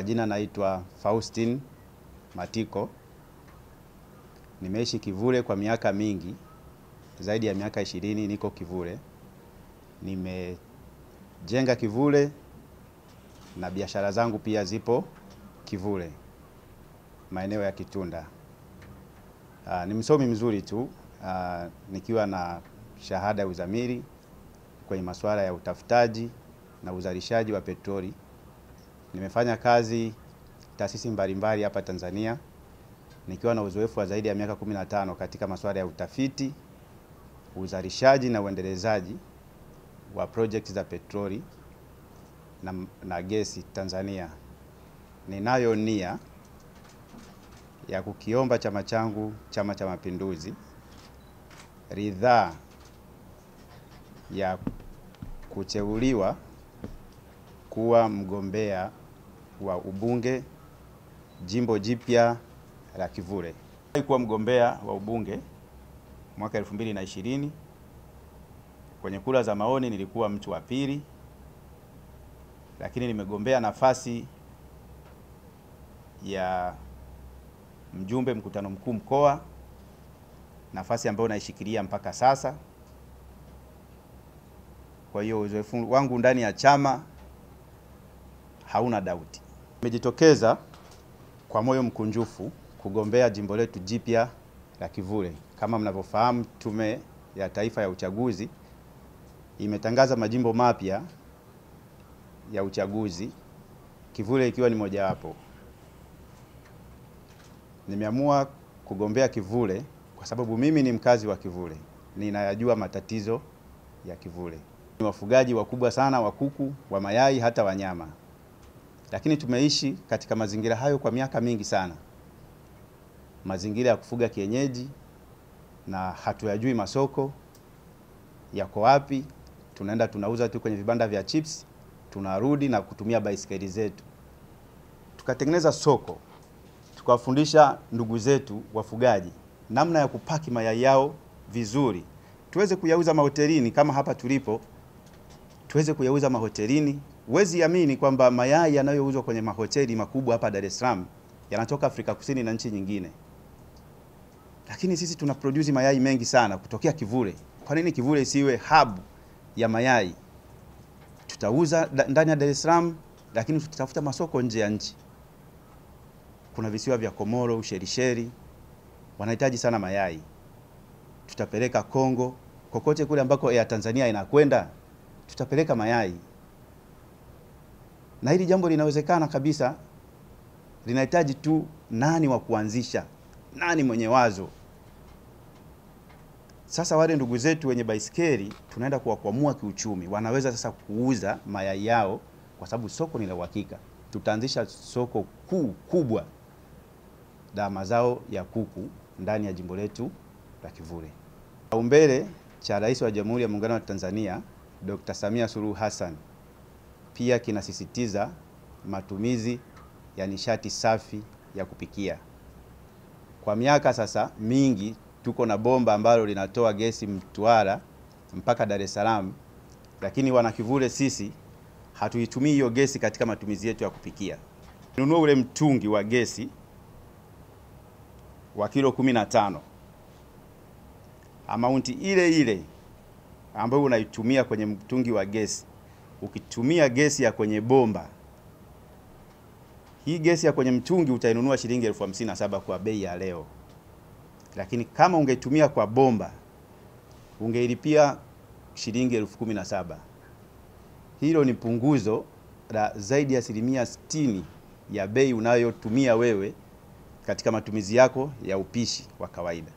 Kwa jina naitwa Faustin Matiko. Nimeishi Kivule kwa miaka mingi, zaidi ya miaka 20 niko Kivule. Nimejenga Kivule na biashara zangu pia zipo Kivule, maeneo ya Kitunda. Ni msomi mzuri tu, nikiwa na shahada ya uzamili kwenye masuala ya utafutaji na uzalishaji wa petroli. Nimefanya kazi taasisi mbalimbali hapa Tanzania, nikiwa na uzoefu wa zaidi ya miaka 15 katika masuala ya utafiti, uzalishaji na uendelezaji wa project za petroli na gesi Tanzania. Ninayo nia ya kukiomba chama changu, Chama cha Mapinduzi, ridhaa ya kuteuliwa kuwa mgombea wa ubunge jimbo jipya la Kivule. Nilikuwa mgombea wa ubunge mwaka 2020. Kwenye kura za maoni nilikuwa mtu wa pili, lakini nimegombea nafasi ya mjumbe mkutano mkuu mkoa, nafasi ambayo naishikilia mpaka sasa. Kwa hiyo uzoefu wangu ndani ya chama hauna dauti. Nimejitokeza kwa moyo mkunjufu kugombea jimbo letu jipya la Kivule. Kama mnavyofahamu, Tume ya Taifa ya Uchaguzi imetangaza majimbo mapya ya uchaguzi, Kivule ikiwa ni mojawapo. Nimeamua kugombea Kivule kwa sababu mimi ni mkazi wa Kivule, ninayajua matatizo ya Kivule. Ni wafugaji wakubwa sana wa kuku, wa mayai, hata wanyama. Lakini tumeishi katika mazingira hayo kwa miaka mingi sana. Mazingira ya kufuga kienyeji, na hatuyajui masoko yako wapi. Tunaenda tunauza tu kwenye vibanda vya chips, tunarudi na kutumia baisikeli zetu. Tukatengeneza soko, tukawafundisha ndugu zetu wafugaji namna ya kupaki mayai yao vizuri, tuweze kuyauza mahotelini kama hapa tulipo, tuweze kuyauza mahotelini. Huwezi amini kwamba mayai yanayouzwa kwenye mahoteli makubwa hapa Dar es Salaam yanatoka Afrika Kusini na nchi nyingine. Lakini sisi tuna produce mayai mengi sana kutokea Kivule. Kwa nini Kivule isiwe hub ya mayai? Tutauza ndani ya Dar es Salaam, lakini tutafuta masoko nje ya nchi. Kuna visiwa vya Komoro, Ushelisheli, wanahitaji sana mayai. Tutapeleka Kongo, kokote kule ambako Air Tanzania inakwenda, tutapeleka mayai. Na hili jambo linawezekana kabisa, linahitaji tu nani wa kuanzisha, nani mwenye wazo. Sasa wale ndugu zetu wenye baisikeli tunaenda kuwakwamua kiuchumi, wanaweza sasa kuuza mayai yao kwa sababu soko ni la uhakika. Tutaanzisha soko kubwa la mazao ya kuku ndani ya jimbo letu la Kivule. Kipaumbele cha Rais wa Jamhuri ya Muungano wa Tanzania Dr. Samia Suluhu Hassan pia kinasisitiza matumizi ya nishati safi ya kupikia. Kwa miaka sasa mingi tuko na bomba ambalo linatoa gesi Mtwara mpaka Dar es Salaam, lakini wana Kivule sisi hatuitumii hiyo gesi katika matumizi yetu ya kupikia. Nunua ule mtungi wa gesi wa kilo 15, amaunti ile ambayo unaitumia kwenye mtungi wa gesi, ukitumia gesi ya kwenye bomba, hii gesi ya kwenye mtungi utainunua shilingi 57,000 kwa bei ya leo. Lakini kama ungetumia kwa bomba, ungeilipia shilingi 17,000. Hilo ni punguzo la zaidi ya 60% ya bei unayotumia wewe katika matumizi yako ya upishi wa kawaida.